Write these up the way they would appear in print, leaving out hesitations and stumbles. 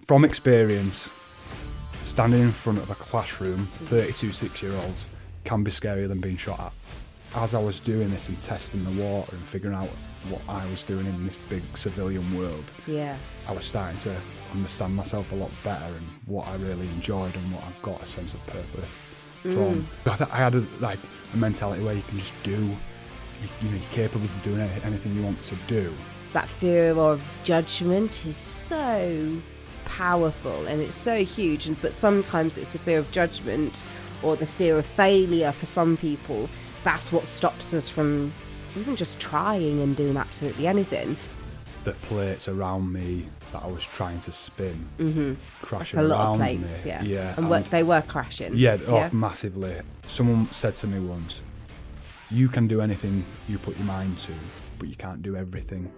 from experience, standing in front of a classroom, 32 6-year-olds, can be scarier than being shot at. As I was doing this and testing the water and figuring out what I was doing in this big civilian world, I was starting to understand myself a lot better and what I really enjoyed and what I've got a sense of purpose from. I had a mentality where you can just do, you're capable of doing anything you want to do. That fear of judgment is so powerful and it's so huge, but sometimes it's the fear of judgment or the fear of failure for some people. That's what stops us from even just trying and doing absolutely anything. The plates around me that I was trying to spin, crashing That's a around lot of plates, me. yeah. And they were crashing. Yeah, massively. Someone said to me once, you can do anything you put your mind to, but you can't do everything.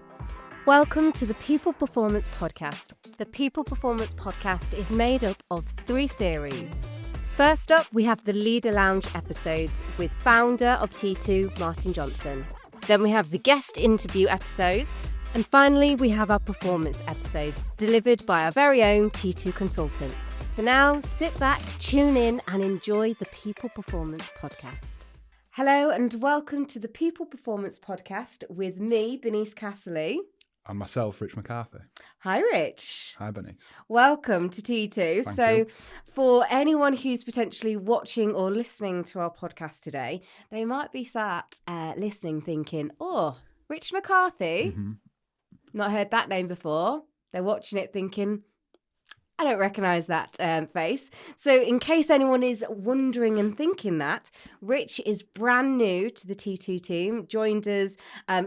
Welcome to the People Performance Podcast. The People Performance Podcast is made up of 3 series. First up, we have the Leader Lounge episodes with founder of T2, Martin Johnson. Then we have the guest interview episodes. And finally, we have our performance episodes delivered by our very own T2 consultants. For now, sit back, tune in and enjoy the People Performance Podcast. Hello and welcome to the People Performance Podcast with me, Bernice Casserly. And myself, Rich McCarthy. Hi, Rich. Hi, Bernice. Welcome to T2. Thank you. For anyone who's potentially watching or listening to our podcast today, they might be sat listening thinking, oh, Rich McCarthy, not heard that name before. They're watching it thinking, I don't recognise that face. So in case anyone is wondering and thinking that, Rich is brand new to the T2 team, joined us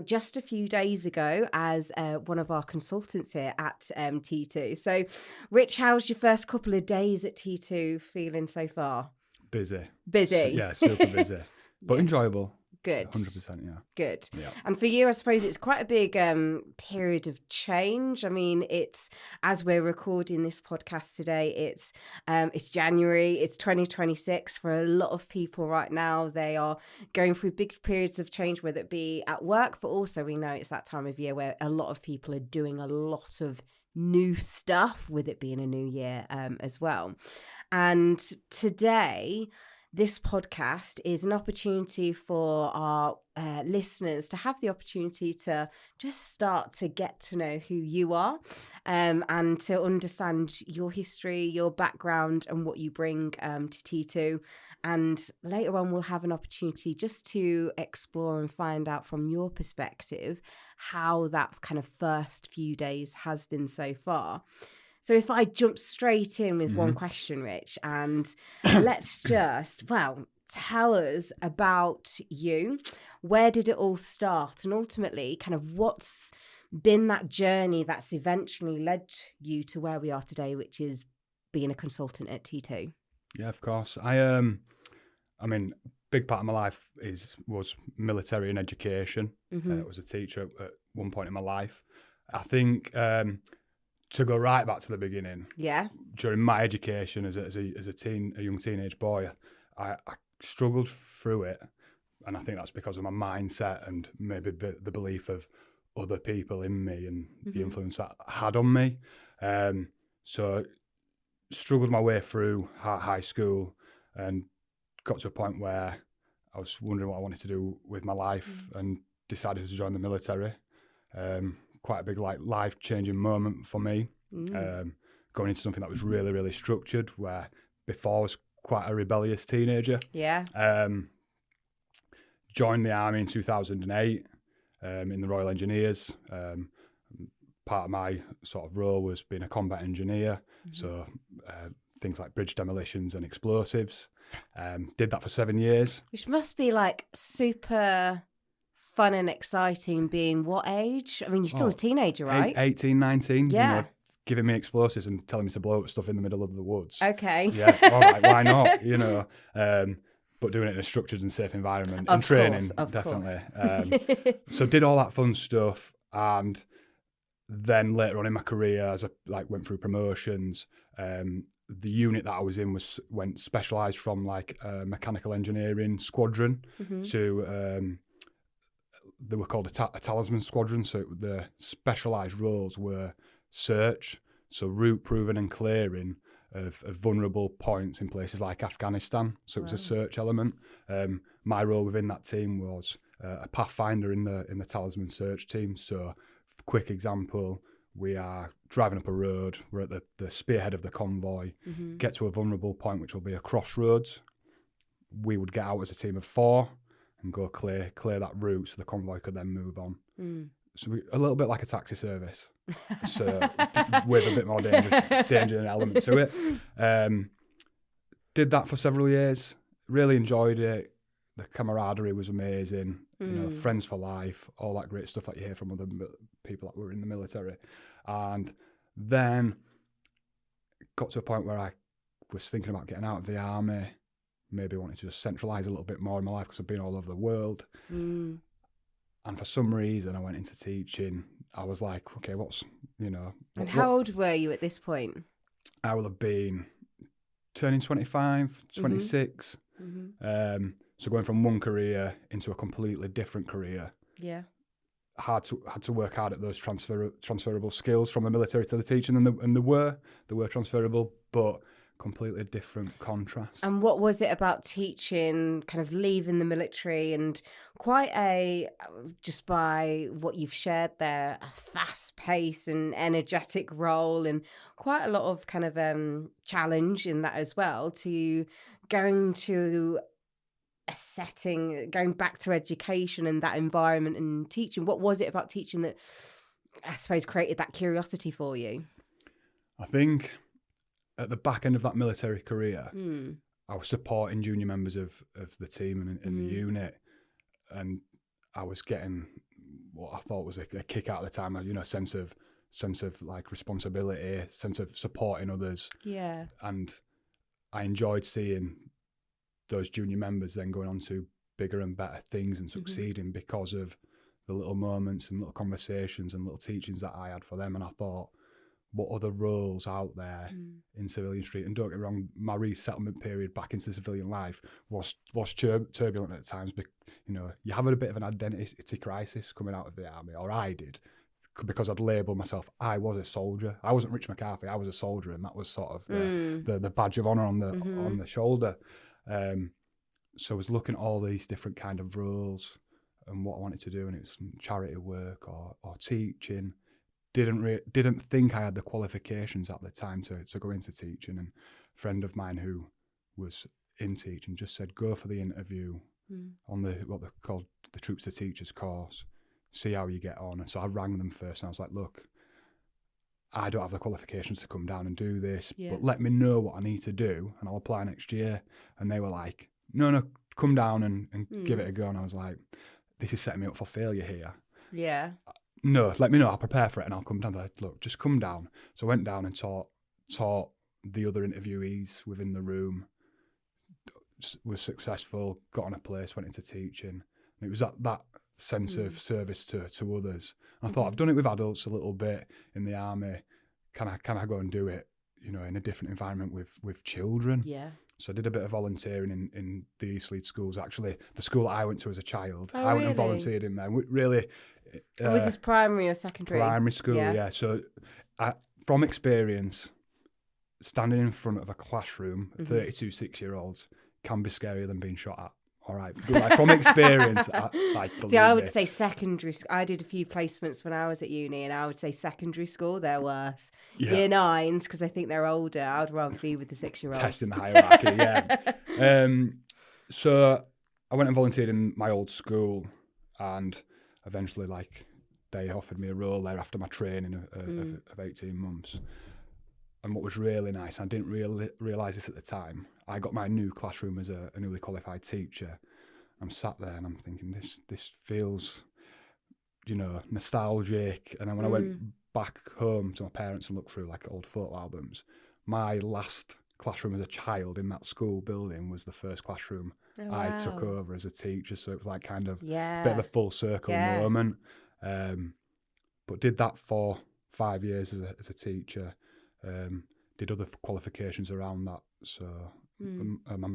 just a few days ago as one of our consultants here at T2. So, Rich, how's your first couple of days at T2 feeling so far? Busy. Busy? Super busy. But enjoyable. Good. 100%, yeah. Good. Yeah. And for you, I suppose it's quite a big period of change. I mean, it's, as we're recording this podcast today, it's January, it's 2026. For a lot of people right now, they are going through big periods of change, whether it be at work, but also we know it's that time of year where a lot of people are doing a lot of new stuff, with it being a new year as well. And today, this podcast is an opportunity for our listeners to have the opportunity to just start to get to know who you are and to understand your history, your background and what you bring to T2. And later on, we'll have an opportunity just to explore and find out from your perspective how that kind of first few days has been so far. So if I jump straight in with one question, Rich, and let's just, tell us about you. Where did it all start? And ultimately, kind of what's been that journey that's eventually led you to where we are today, which is being a consultant at T2? Yeah, of course. I mean, big part of my life was military and education. I was a teacher at one point in my life. I think... to go right back to the beginning, during my education as a young teenage boy, I struggled through it, and I think that's because of my mindset and maybe the belief of other people in me and the influence that had on me. So struggled my way through high school and got to a point where I was wondering what I wanted to do with my life and decided to join the military. Quite a big life-changing moment for me, going into something that was really, really structured, where before I was quite a rebellious teenager. Yeah. Joined the army in 2008 in the Royal Engineers. Part of my sort of role was being a combat engineer, so things like bridge demolitions and explosives. Did that for 7 years. Which must be like super... fun and exciting, being what age? I mean, you're still a teenager, right? 18, 19. Yeah. You know, giving me explosives and telling me to blow up stuff in the middle of the woods. Okay. Yeah, all right, why not? You know, but doing it in a structured and safe environment. Of and training, course, of definitely. So did all that fun stuff, and then later on in my career, as I went through promotions, the unit that I was in went specialised from a mechanical engineering squadron to... they were called a talisman squadron, so the specialised roles were search. So route proving and clearing of vulnerable points in places like Afghanistan. So it was a search element. My role within that team was a pathfinder in the Talisman search team. So quick example, we are driving up a road, we're at the spearhead of the convoy, get to a vulnerable point which will be a crossroads. We would get out as a team of 4 and go clear that route so the convoy could then move on. So a little bit like a taxi service, so with a bit more danger element to it. Did that for several years, really enjoyed it. The camaraderie was amazing, friends for life, all that great stuff that you hear from other people that were in the military. And then got to a point where I was thinking about getting out of the army, maybe wanted to just centralise a little bit more in my life because I've been all over the world. And for some reason, I went into teaching. I was like, okay, And how old were you at this point? I will have been turning 25, 26. So going from one career into a completely different career. Yeah. Had to work hard at those transferable skills from the military to the teaching, and they were transferable, but completely different contrast. And what was it about teaching, kind of leaving the military and just by what you've shared there, a fast-paced and energetic role and quite a lot of kind of challenge in that as well, to going to a setting, going back to education and that environment and teaching? What was it about teaching that, I suppose, created that curiosity for you? I think at the back end of that military career, I was supporting junior members of the team and in the unit, and I was getting what I thought was a kick out of the time, sense of like responsibility, sense of supporting others. Yeah. And I enjoyed seeing those junior members then going on to bigger and better things and succeeding because of the little moments and little conversations and little teachings that I had for them. And I thought, what other roles out there in civilian street? And don't get me wrong, my resettlement period back into civilian life was turbulent at times. But you have a bit of an identity crisis coming out of the army, or I did, because I'd labelled myself. I was a soldier. I wasn't Rich McCarthy. I was a soldier, and that was sort of the badge of honour on the shoulder. So I was looking at all these different kind of roles and what I wanted to do, and it was charity work or teaching. Didn't think I had the qualifications at the time to go into teaching. And a friend of mine who was in teaching just said, go for the interview on what they called the Troops to Teachers course, see how you get on. And so I rang them first and I was like, look, I don't have the qualifications to come down and do this, but let me know what I need to do and I'll apply next year. And they were like, no, come down and give it a go. And I was like, this is setting me up for failure here. Yeah. No, let me know. I'll prepare for it and I'll come down. They're like, look, just come down. So I went down and taught the other interviewees within the room, was successful, got on a place, went into teaching. And it was that sense of service to others. And I thought, I've done it with adults a little bit in the army. Can I go and do it, in a different environment with children? Yeah. So I did a bit of volunteering in the East Leeds schools. Actually, the school that I went to as a child, Oh, I went and really? volunteered in there. Really, Was this primary or secondary? primary school, yeah. So from experience, standing in front of a classroom, 32 6-year-olds can be scarier than being shot at. All right, from experience, See, I would say secondary school. I did a few placements when I was at uni, and I would say secondary school, they're worse. Yeah. Year 9s, because I think they're older. I would rather be with the 6-year-olds. Testing the hierarchy, yeah. So I went and volunteered in my old school, and eventually, they offered me a role there after my training of 18 months. And what was really nice, I didn't realise this at the time, I got my new classroom as a newly qualified teacher. I'm sat there and I'm thinking, this feels, nostalgic. And then when I went back home to my parents and looked through old photo albums, my last classroom as a child in that school building was the first classroom I took over as a teacher. So it was kind of a bit of a full circle moment. But did that for 5 years as a teacher. Did other qualifications around that, so my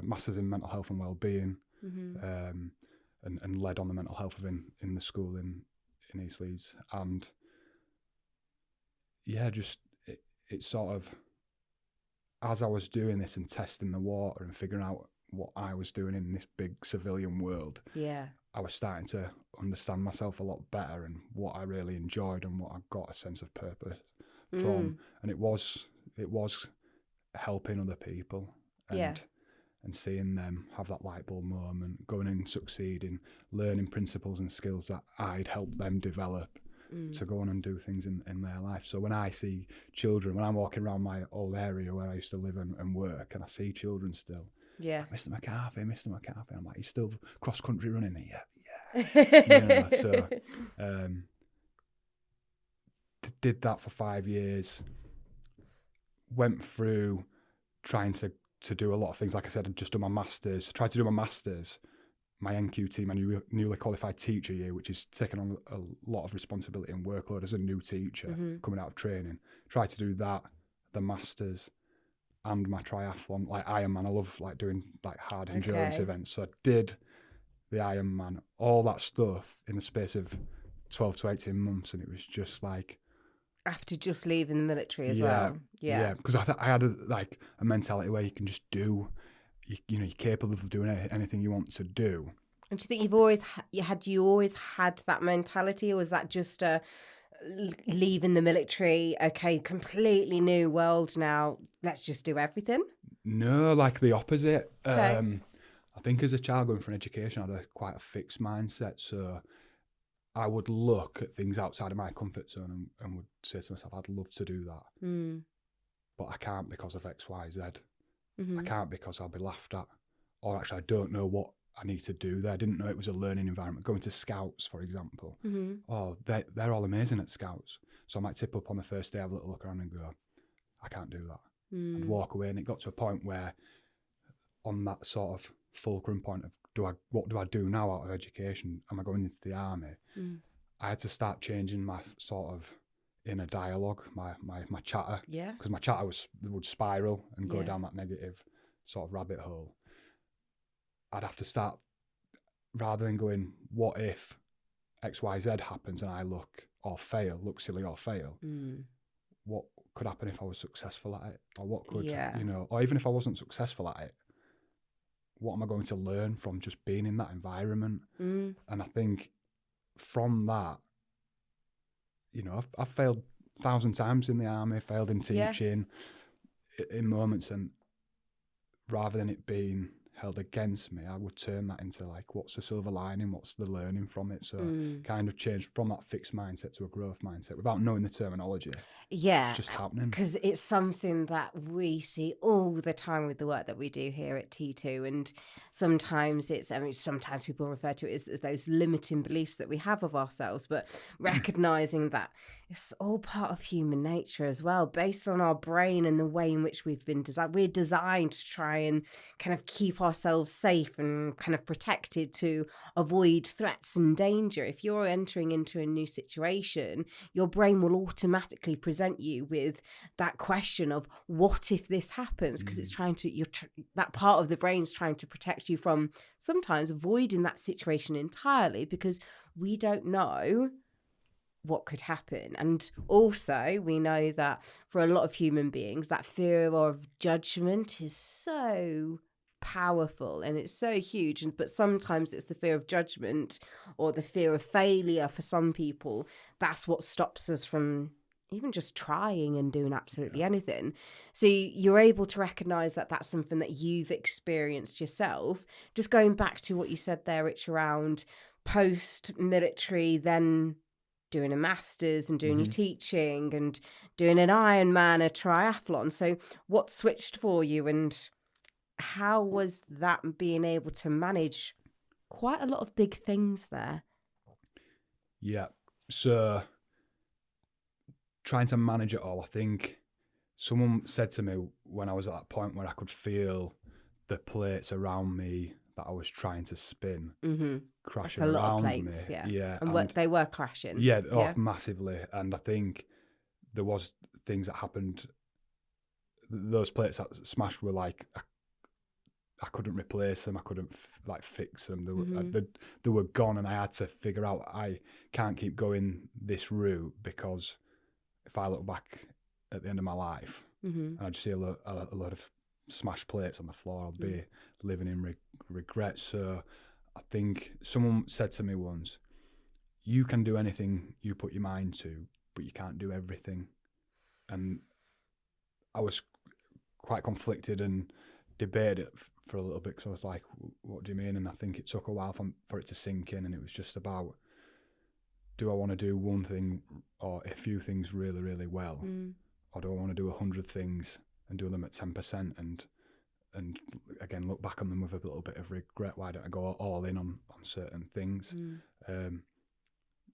master's in mental health and well-being, and led on the mental health in the school in East Leeds, and it's sort of, as I was doing this and testing the water and figuring out what I was doing in this big civilian world, I was starting to understand myself a lot better and what I really enjoyed and what I got a sense of purpose from. And it was helping other people and seeing them have that light bulb moment, going and succeeding, learning principles and skills that I'd helped them develop to go on and do things in their life. So when I see children, when I'm walking around my old area where I used to live and work, and I see children still, like, Mr. McCarthy, I'm like, he's still cross-country running there? Yeah. So did that for 5 years, went through trying to do a lot of things. Like I said, I'd just done my Masters, tried to do my Masters, my NQT, my newly qualified teacher year, which is taking on a lot of responsibility and workload as a new teacher coming out of training. Tried to do that, the Masters, and my triathlon, like Ironman. I love like doing like hard endurance events. So I did the Ironman, all that stuff in the space of 12 to 18 months, and it was just like, after just leaving the military as well. Yeah, because I had a mentality where you can just do, you're capable of doing anything you want to do. And do you think you've always had that mentality, or was that just leaving the military, okay, completely new world now, let's just do everything? No, like the opposite. Okay. I think as a child going for an education, I had quite a fixed mindset, so I would look at things outside of my comfort zone and would say to myself, I'd love to do that. But I can't because of X, Y, Z. I can't because I'll be laughed at. Or actually, I don't know what I need to do there. I didn't know it was a learning environment. Going to Scouts, for example. Oh, they're all amazing at Scouts. So I might tip up on the first day, have a little look around and go, I can't do that. And walk away. And it got to a point where, on that sort of fulcrum point of what do I do now out of education? Am I going into the army? I had to start changing my sort of inner dialogue, my chatter, because my chatter would spiral and go down that negative sort of rabbit hole. I'd have to start, rather than going, what if XYZ happens and I look silly or fail? What could happen if I was successful at it? Or what could, or even if I wasn't successful at it, what am I going to learn from just being in that environment? And I think from that, I've failed 1,000 times in the army, failed in teaching in moments, and rather than it being held against me, I would turn that into like, what's the silver lining? What's the learning from it? So kind of changed from that fixed mindset to a growth mindset without knowing the terminology. Yeah. It's just happening. Because it's something that we see all the time with the work that we do here at T2. And sometimes sometimes people refer to it as those limiting beliefs that we have of ourselves, but recognizing that it's all part of human nature as well, based on our brain and the way in which we've been designed. We're designed to try and kind of keep ourselves safe and kind of protected to avoid threats and danger. If you're entering into a new situation, your brain will automatically present you with that question of what if this happens, because it's trying to, that part of the brain's trying to protect you from sometimes avoiding that situation entirely, because we don't know what could happen. And also we know that for a lot of human beings, that fear of judgment is so powerful and it's so huge. But sometimes it's the fear of judgment or the fear of failure for some people. That's what stops us from even just trying and doing absolutely anything. So you're able to recognise that that's something that you've experienced yourself. Just going back to what you said there, Rich, around post-military, then doing a Masters and doing your teaching and doing an Ironman, a triathlon. So what switched for you, and how was that being able to manage quite a lot of big things there? Yeah, so trying to manage it all, I think someone said to me when I was at that point where I could feel the plates around me that I was trying to spin crashing around me. That's a lot of plates, yeah. And they were crashing. Yeah, massively. And I think there was things that happened. Those plates that smashed were like, I couldn't replace them. I couldn't fix them. They were gone, and I had to figure out I can't keep going this route, because if I look back at the end of my life, and I'd see a lot of smashed plates on the floor, I'll be living in regret. So I think someone said to me once, you can do anything you put your mind to, but you can't do everything. And I was quite conflicted and debated it for a little bit, because I was like, what do you mean? And I think it took a while for it to sink in, and it was just about, do I want to do one thing or a few things really, really well? Or do I want to do 100 things and do them at 10% and again, look back on them with a little bit of regret? Why don't I go all in on certain things?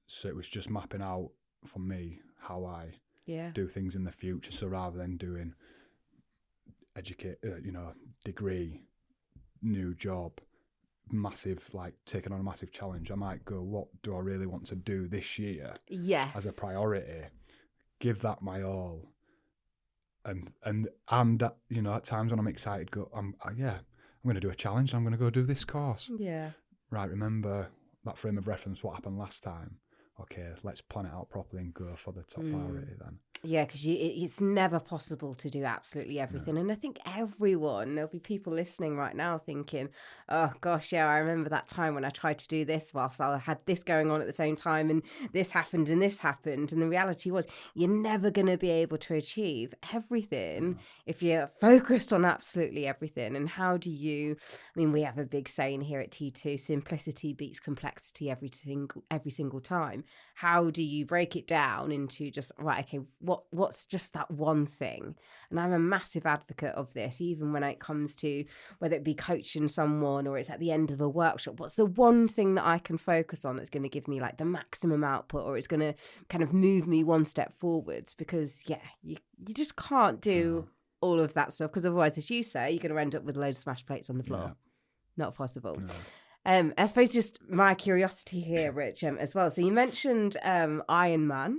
So it was just mapping out for me how I do things in the future. So rather than doing degree, new job, massive, like taking on a massive challenge, I might go, what do I really want to do this year? Yes. As a priority, give that my all. And at times when I'm excited, I'm going to do a challenge. I'm going to go do this course. Yeah. Right. Remember that frame of reference, what happened last time. Okay, let's plan it out properly and go for the top priority then. Yeah, because it's never possible to do absolutely everything. No. And I think there'll be people listening right now thinking, oh gosh, yeah, I remember that time when I tried to do this whilst I had this going on at the same time, and this happened and this happened. And the reality was, you're never going to be able to achieve everything if you're focused on absolutely everything. And how do you, we have a big saying here at T2, simplicity beats complexity every single time. How do you break it down into just, right, okay, what's just that one thing? And I'm a massive advocate of this, even when it comes to whether it be coaching someone or it's at the end of a workshop. What's the one thing that I can focus on that's going to give me like the maximum output, or it's going to kind of move me one step forwards? Because you just can't do all of that stuff, because otherwise, as you say, you're going to end up with loads of smashed plates on the floor. Not possible. No. I suppose just my curiosity here, Rich, as well. So you mentioned Ironman.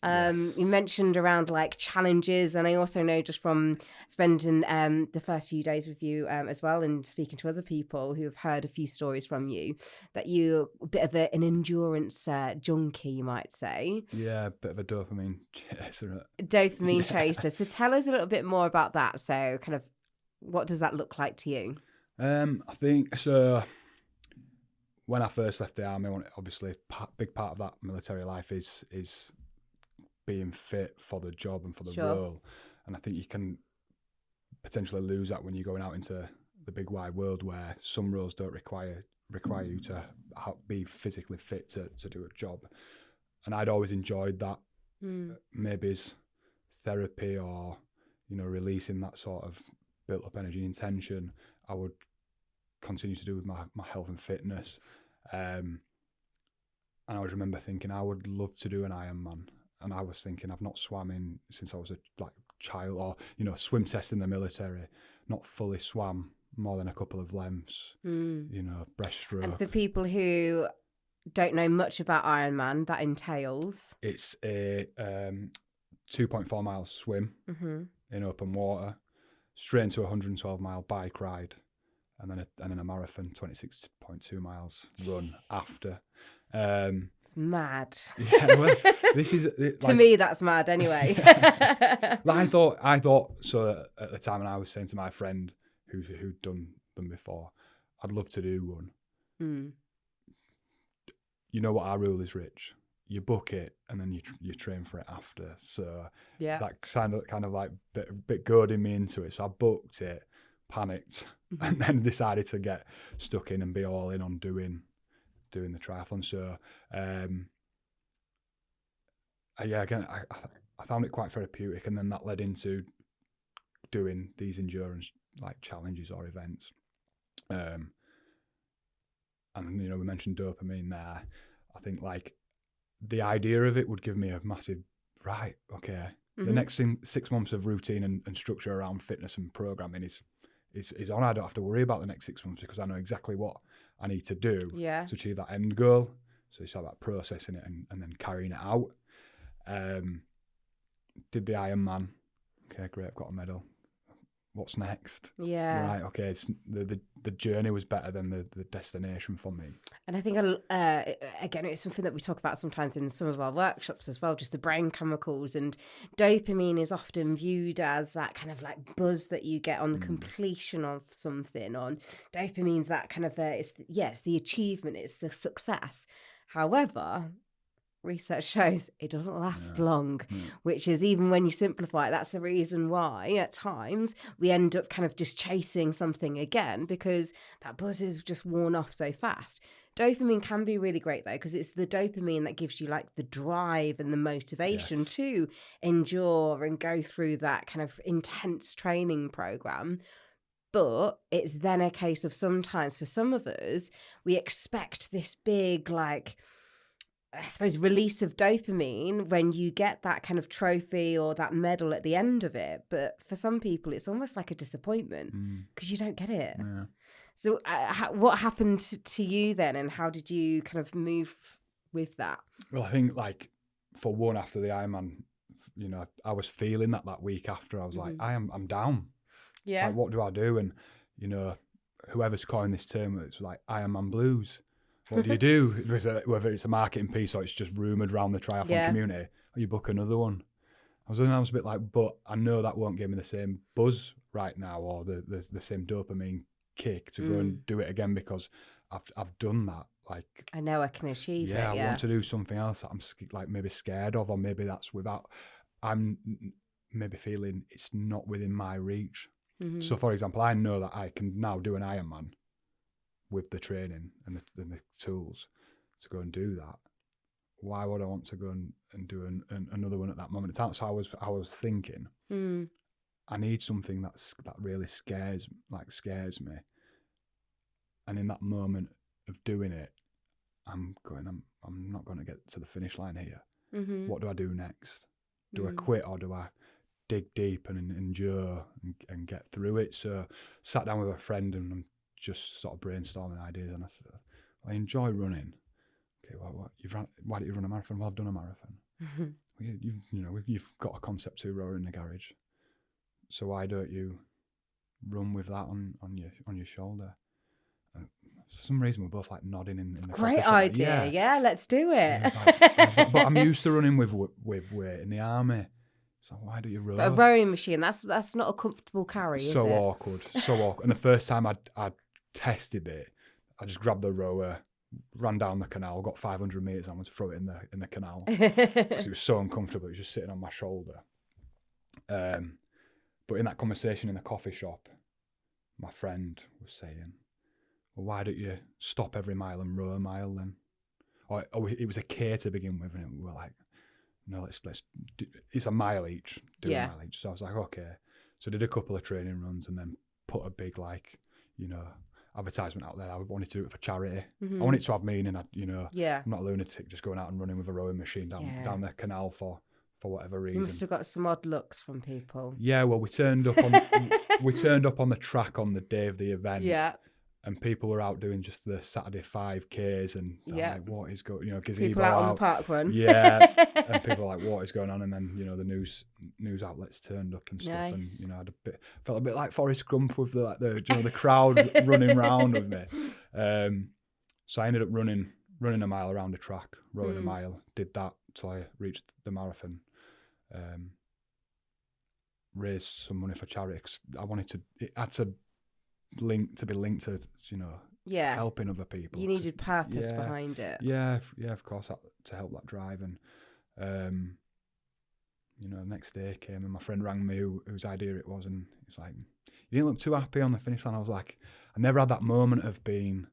You mentioned around like challenges, and I also know just from spending the first few days with you as well, and speaking to other people who have heard a few stories from you, that you're a bit of an endurance junkie, you might say. Yeah, a bit of a dopamine chaser. Chaser. So tell us a little bit more about that. So kind of, what does that look like to you? I think so. When I first left the army, obviously a big part of that military life is being fit for the job and for the role. And I think you can potentially lose that when you're going out into the big wide world, where some roles don't require you to be physically fit to do a job. And I'd always enjoyed that, maybe as therapy or, releasing that sort of built up energy and tension. I would continue to do with my health and fitness. And I always remember thinking I would love to do an Ironman. And I was thinking, I've not swam since I was a child, or, swim test in the military, not fully swam more than a couple of lengths, breaststroke. And for people who don't know much about Ironman, that entails? It's a 2.4 mile swim in open water, straight into a 112 mile bike ride, and then a marathon, 26.2 miles run after. It's mad. Yeah, well, this is to me, that's mad anyway. I thought so at the time, and I was saying to my friend who'd done them before, I'd love to do one. You know what our rule is, Rich? You book it and then you train for it after. So that kind of like bit goading me into it. So I booked it, panicked, and then decided to get stuck in and be all in on doing the triathlon. So I found it quite therapeutic, and then that led into doing these endurance like challenges or events. And we mentioned dopamine there. I think like the idea of it would give me a massive the next 6 months of routine and structure around fitness and programming is on. I don't have to worry about the next 6 months, because I know exactly what I need to do to achieve that end goal. So it's all about processing it and then carrying it out. Did the Ironman. Okay, great, I've got a medal. what's next? Yeah. Right, okay, it's the journey was better than the destination for me. And I think, again, it's something that we talk about sometimes in some of our workshops as well, just the brain chemicals. And dopamine is often viewed as that kind of like buzz that you get on the completion of something. On dopamine's that kind of, it's the achievement, it's the success. However, research shows it doesn't last long, which is, even when you simplify it, that's the reason why at times we end up kind of just chasing something again, because that buzz is just worn off so fast. Dopamine can be really great though, because it's the dopamine that gives you like the drive and the motivation to endure and go through that kind of intense training program. But it's then a case of, sometimes for some of us, we expect this big, like, I suppose, release of dopamine when you get that kind of trophy or that medal at the end of it. But for some people, it's almost like a disappointment because you don't get it. Yeah. So what happened to you then, and how did you kind of move with that? Well, I think, like, for one, after the Ironman, you know, I was feeling that week after. I was like, I'm down. Yeah. Like, what do I do? And, you know, whoever's coined this term, it's like Ironman blues. What do you do? Whether it's a marketing piece or it's just rumoured around the triathlon community, or you book another one. I was a bit like, but I know that won't give me the same buzz right now, or the same dopamine kick to go and do it again, because I've done that. Like, I know I can achieve it. I want to do something else that I'm like maybe scared of, or maybe that's I'm maybe feeling it's not within my reach. So, for example, I know that I can now do an Ironman with the training and the tools to go and do that. Why would I want to go and do another one at that moment? That's how I was thinking. I need something that really scares me. And in that moment of doing it, I'm not going to get to the finish line here. What do I do next? Do I quit, or do I dig deep and endure and get through it? So sat down with a friend and I'm just sort of brainstorming ideas, and I said, I enjoy running. Okay, well, why don't you run a marathon? Well, I've done a marathon. You've got a Concept 2 rower in the garage, so why don't you run with that on your shoulder? For some reason, we're both like nodding in the great coffee shop. idea. Yeah, let's do it. I was like, but I'm used to running with weight in the army. So why do you row? But a rowing machine, that's not a comfortable carry, is it? So awkward. And the first time I tested it, I just grabbed the rower, ran down the canal, got 500 metres and was throw it in the canal. Because it was so uncomfortable. It was just sitting on my shoulder. But in that conversation in the coffee shop, my friend was saying, well, why don't you stop every mile and row a mile then? Or it was a K to begin with, and we were like, no, let's do, it's a mile each, do a mile each. So I was like, okay. So I did a couple of training runs and then put a big, like, you know, advertisement out there. I wanted to do it for charity. I wanted to have meaning. I'm not a lunatic just going out and running with a rowing machine down the canal for whatever reason. You must have got some odd looks from people. Yeah, well, we turned up on the track on the day of the event. Yeah. And people were out doing just the Saturday 5Ks, and like, what is going, gazebo people out on the park run. Yeah, and people were like, what is going on? And then, the news outlets turned up and stuff, nice. And felt a bit like Forrest Gump with the crowd running round with me. So I ended up running a mile around the track, rowing a mile. Did that till I reached the marathon. Raised some money for charity. 'Cause I wanted to. It had to be linked to helping other people. You needed purpose behind it. Yeah, of course, to help that drive. And the next day came and my friend rang me whose idea it was, and he was like, you didn't look too happy on the finish line. I was like, I never had that moment of being,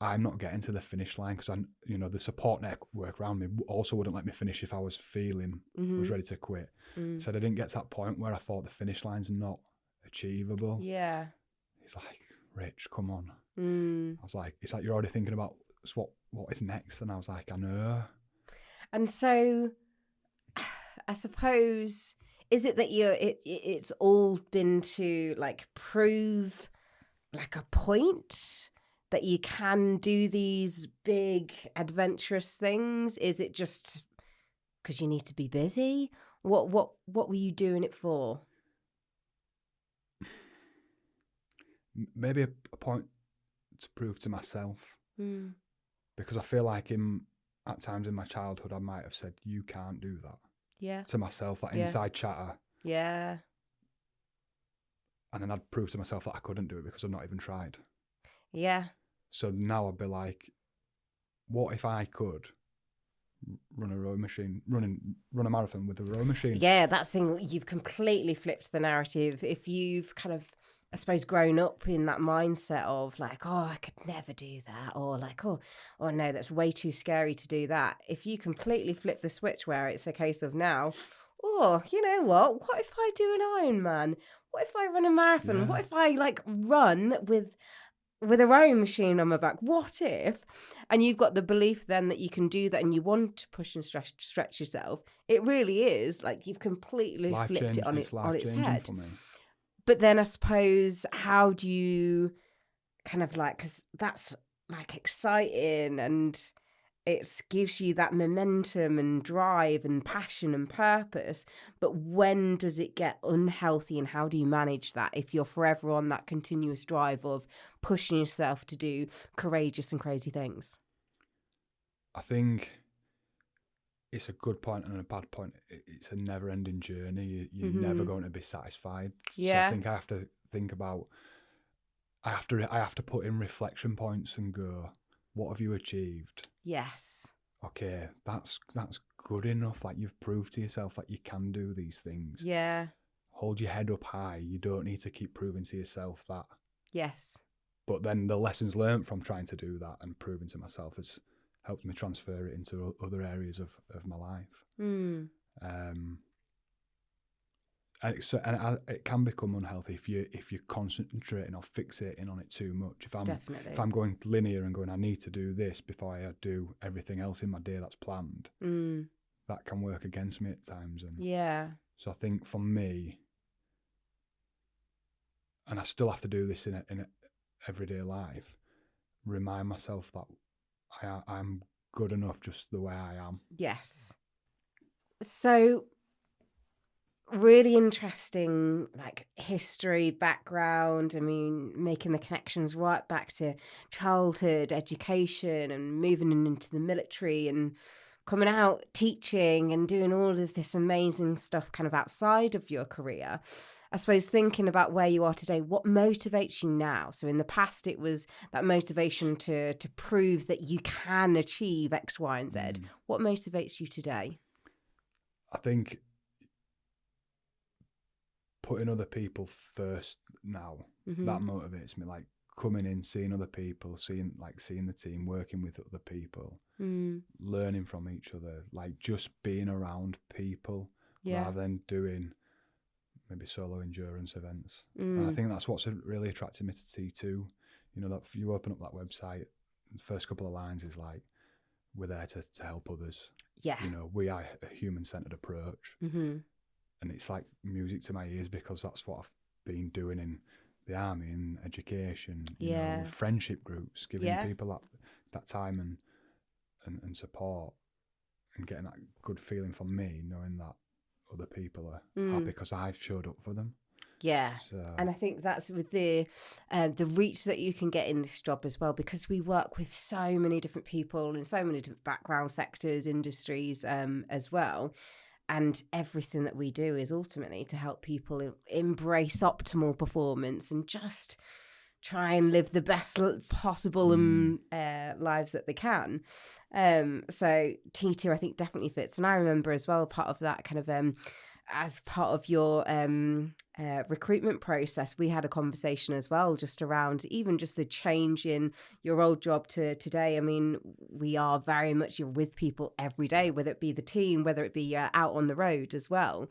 I'm not getting to the finish line, because the support network around me also wouldn't let me finish if I was feeling I was ready to quit. So I didn't get to that point where I thought the finish line's not achievable. Yeah. He's like, Rich, come on. I was like, it's like you're already thinking about what is next. And I was like, I know. And so I suppose, is it that it's all been to like prove like a point that you can do these big adventurous things? Is it just because you need to be busy? What were you doing it for? maybe a point to prove to myself, because I feel like at times in my childhood I might have said, you can't do that to myself, that inside chatter. Yeah. And then I'd prove to myself that I couldn't do it because I've not even tried. Yeah. So now I'd be like, what if I could run a rowing machine, run a marathon with a rowing machine? Yeah, that's the thing. You've completely flipped the narrative. If you've kind of, I suppose, grown up in that mindset of like, oh, I could never do that, or like, oh no, that's way too scary to do that. If you completely flip the switch where it's a case of now, oh, you know what if I do an Ironman? What if I run a marathon? Yeah. What if I like run with a rowing machine on my back? What if? And you've got the belief then that you can do that and you want to push and stretch yourself. It really is like you've completely flipped it on its head. For me. But then I suppose, how do you kind of like, because that's like exciting and it gives you that momentum and drive and passion and purpose. But when does it get unhealthy, and how do you manage that if you're forever on that continuous drive of pushing yourself to do courageous and crazy things? I think it's a good point and a bad point. It's a never-ending journey. You're never going to be satisfied. Yeah. So I think I have to think about. I have to put in reflection points and go, what have you achieved? Yes. Okay, that's good enough. Like, you've proved to yourself that you can do these things. Yeah. Hold your head up high. You don't need to keep proving to yourself that. Yes. But then the lessons learned from trying to do that and proving to myself has helped me transfer it into other areas of my life. And it can become unhealthy if you're concentrating or fixating on it too much. If I'm going linear and going, I need to do this before I do everything else in my day that's planned, that can work against me at times. And so I think for me, and I still have to do this in everyday life, remind myself that I'm good enough just the way I am. Yes. So, really interesting, like, history, background. I mean, making the connections right back to childhood, education, and moving into the military and coming out teaching and doing all of this amazing stuff kind of outside of your career. I suppose thinking about where you are today, what motivates you now? So in the past, it was that motivation to prove that you can achieve X, Y, and Z. What motivates you today? I think putting other people first now, that motivates me. Like, coming in, seeing other people, seeing the team, working with other people, learning from each other, like just being around people rather than doing maybe solo endurance events. And I think that's what's really attracted me to T2. You know, that if you open up that website, the first couple of lines is like, we're there to help others. Yeah. You know, we are a human-centered approach. And it's like music to my ears because that's what I've been doing in the army and education, you know, with friendship groups, giving people that time and support, and getting that good feeling from me, knowing that other people are happy because I've showed up for them. Yeah. So, and I think that's with the reach that you can get in this job as well, because we work with so many different people in so many different background sectors, industries as well. And everything that we do is ultimately to help people embrace optimal performance and just try and live the best possible lives that they can. So T2, I think, definitely fits. And I remember as well, part of that kind of as part of your recruitment process, we had a conversation as well just around even just the change in your old job to today. I mean, we are very much with people every day, whether it be the team, whether it be out on the road as well.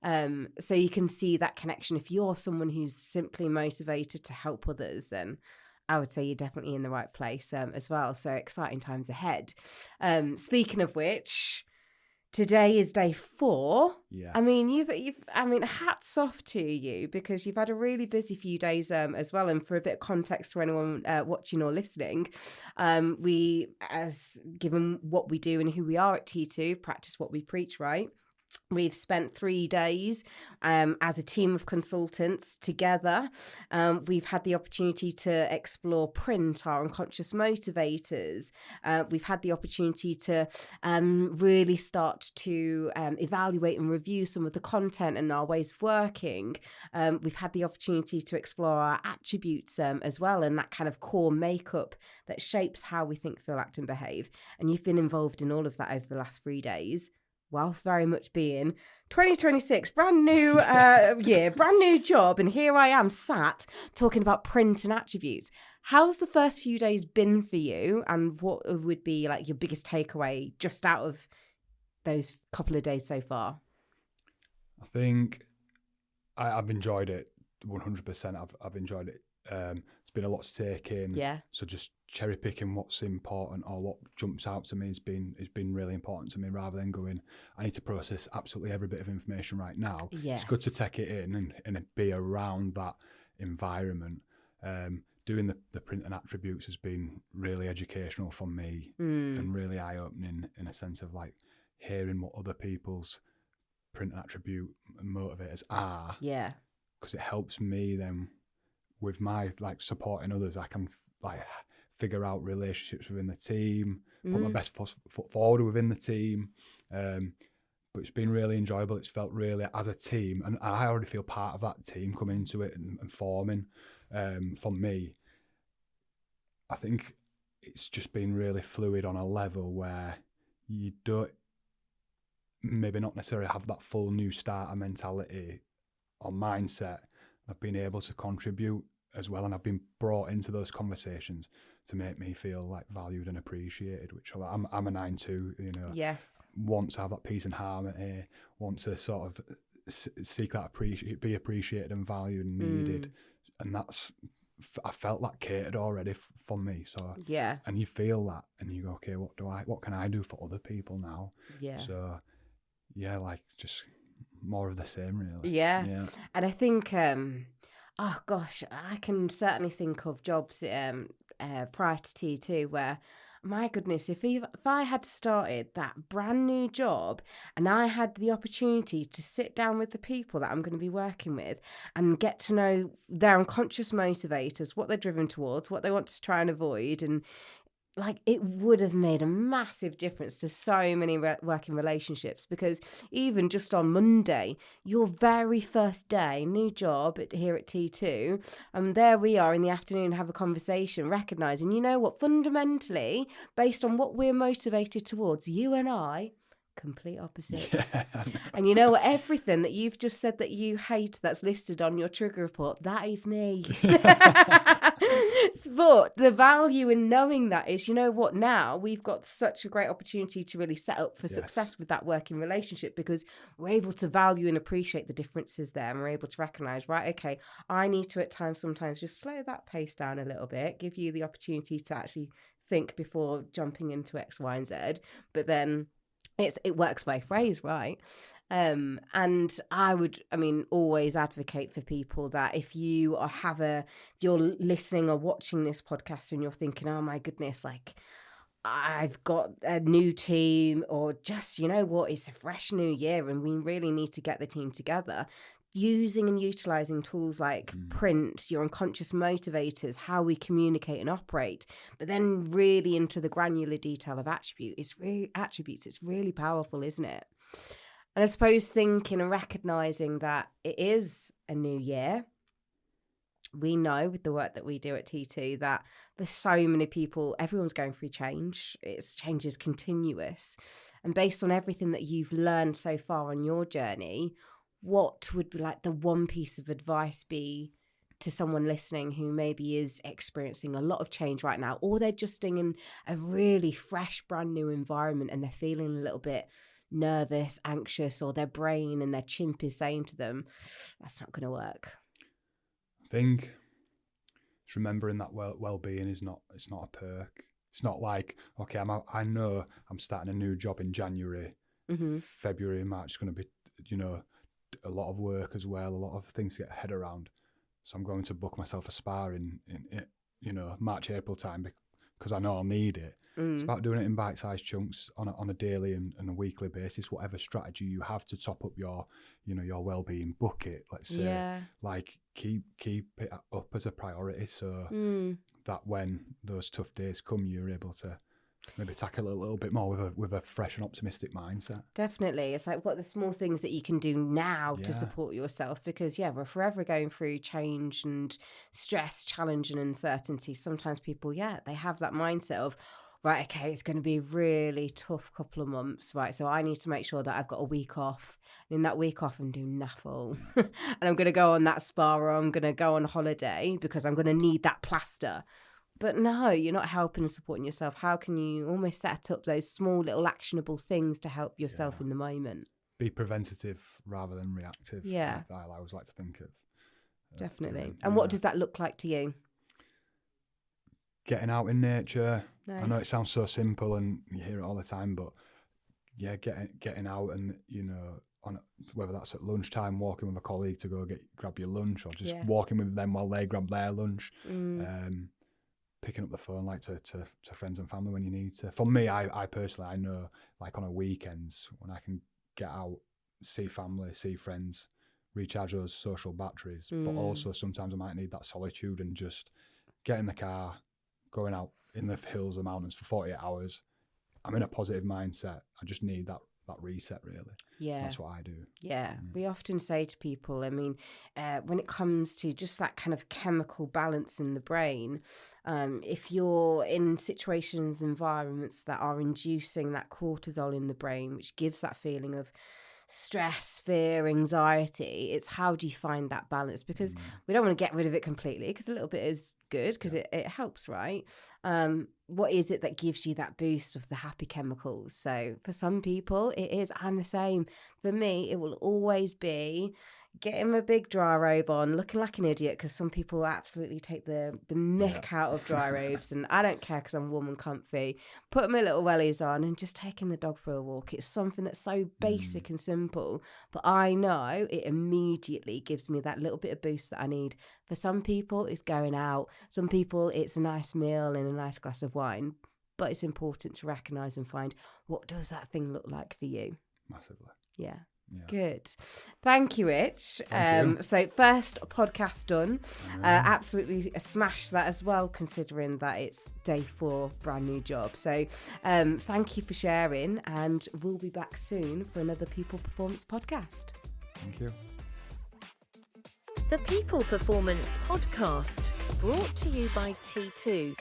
So you can see that connection. If you're someone who's simply motivated to help others, then I would say you're definitely in the right place as well. So exciting times ahead. Speaking of which, today is day 4. yeah. I mean, hats off to you, because you've had a really busy few days as well. And for a bit of context for anyone watching or listening, we, as given what we do and who we are at T2, practice what we preach, right? We've spent 3 days as a team of consultants together. We've had the opportunity to explore print, our unconscious motivators. We've had the opportunity to really start to evaluate and review some of the content and our ways of working. We've had the opportunity to explore our attributes as well, and that kind of core makeup that shapes how we think, feel, act and behave. And you've been involved in all of that over the last 3 days, whilst very much being 2026, brand new year, brand new job. And here I am sat talking about print and attributes. How's the first few days been for you? And what would be like your biggest takeaway just out of those couple of days so far? I think I've enjoyed it 100%. I've enjoyed it. It's been a lot to take in. Yeah. So just cherry picking what's important or what jumps out to me has been really important to me, rather than going, I need to process absolutely every bit of information right now. Yes. It's good to take it in and be around that environment. Doing the print and attributes has been really educational for me and really eye-opening, in a sense of like hearing what other people's print and attribute motivators are. Yeah. Because it helps me then with my like supporting others. I can like figure out relationships within the team, put my best foot forward within the team. But it's been really enjoyable. It's felt really as a team, and I already feel part of that team coming into it and forming. For me, I think it's just been really fluid on a level where you don't maybe not necessarily have that full new starter mentality or mindset. I've been able to contribute as well, and I've been brought into those conversations to make me feel like valued and appreciated, which I'm a 9-2, you know. Yes. Want to have that peace and harmony, want to sort of seek that be appreciated and valued and needed. And that's, I felt that catered already for me. So Yeah. and you feel that and you go, okay, what can I do for other people now? Yeah. So yeah, like just more of the same, really. Yeah. And I think, oh gosh, I can certainly think of jobs prior to T2 where, my goodness, if I had started that brand new job and I had the opportunity to sit down with the people that I'm going to be working with and get to know their unconscious motivators, what they're driven towards, what they want to try and avoid, and like it would have made a massive difference to so many working relationships, because even just on Monday, your very first day, new job here at T2, and there we are in the afternoon, have a conversation, recognising, you know what, fundamentally, based on what we're motivated towards, you and I, complete opposites. Yeah. And you know what, everything that you've just said that you hate that's listed on your trigger report, that is me. But the value in knowing that is, you know what, now we've got such a great opportunity to really set up for success with that working relationship, because we're able to value and appreciate the differences there, and we're able to recognise, right, okay, I need to at times sometimes just slow that pace down a little bit, give you the opportunity to actually think before jumping into X, Y, and Z. But then it works both ways, right? And I would, always advocate for people that if you you're listening or watching this podcast and you're thinking, oh my goodness, like I've got a new team, or just, you know what, it's a fresh new year and we really need to get the team together. Using and utilising tools like print, your unconscious motivators, how we communicate and operate, but then really into the granular detail of attributes, it's really powerful, isn't it? And I suppose thinking and recognising that it is a new year, we know with the work that we do at T2 that for so many people, everyone's going through change. Change is continuous. And based on everything that you've learned so far on your journey, what would be like the one piece of advice be to someone listening who maybe is experiencing a lot of change right now, or they're just in a really fresh, brand new environment and they're feeling a little bit nervous, anxious, or their brain and their chimp is saying to them, that's not going to work? I think it's remembering that well-being it's not a perk. It's not like, okay, I know I'm starting a new job in January, February, March. It's going to be, a lot of work as well, a lot of things to get head around. So I'm going to book myself a spa in March, April time because I know I'll need it. It's about doing it in bite-sized chunks on a daily and a weekly basis. Whatever strategy you have to top up your well-being bucket, let's say, like keep it up as a priority, so that when those tough days come, you're able to maybe tackle it a little bit more with a fresh and optimistic mindset. Definitely. It's like, what are the small things that you can do now to support yourself? Because, we're forever going through change and stress, challenge and uncertainty. Sometimes people, they have that mindset of, right, okay, it's going to be a really tough couple of months, right? So I need to make sure that I've got a week off. And in that week off, I'm doing nothing. And I'm going to go on that spa, or I'm going to go on holiday because I'm going to need that plaster. But no, you're not helping and supporting yourself. How can you almost set up those small little actionable things to help yourself in the moment? Be preventative rather than reactive. Yeah. I always like to think of. Definitely. And what does that look like to you? Getting out in nature. Nice. I know it sounds so simple and you hear it all the time, but getting out and, whether that's at lunchtime, walking with a colleague to go grab your lunch, or just walking with them while they grab their lunch. Picking up the phone to friends and family when you need to. For me, I personally, I know, like on a weekends when I can get out, see family, see friends, recharge those social batteries. But also sometimes I might need that solitude and just get in the car, going out in the hills or mountains for 48 hours. I'm in a positive mindset. I just need that reset, really. Yeah. That's what I do. Yeah. We often say to people, when it comes to just that kind of chemical balance in the brain, if you're in situations, environments that are inducing that cortisol in the brain, which gives that feeling of stress, fear, anxiety, it's how do you find that balance? Because we don't want to get rid of it completely, because a little bit is good, because it helps, right? What is it that gives you that boost of the happy chemicals? So for some people it is, I'm the same. For me, it will always be getting my big dry robe on, looking like an idiot, because some people absolutely take the mick out of dry robes, and I don't care because I'm warm and comfy. Put my little wellies on and just taking the dog for a walk. It's something that's so basic and simple, but I know it immediately gives me that little bit of boost that I need. For some people, it's going out. Some people, it's a nice meal and a nice glass of wine. But it's important to recognise and find, what does that thing look like for you? Massively. Yeah. Good. Thank you, Rich. Thank you. So first podcast done. Absolutely smashed that as well, considering that it's day 4, brand new job. So thank you for sharing, and we'll be back soon for another People Performance podcast. Thank you. The People Performance Podcast, brought to you by T2.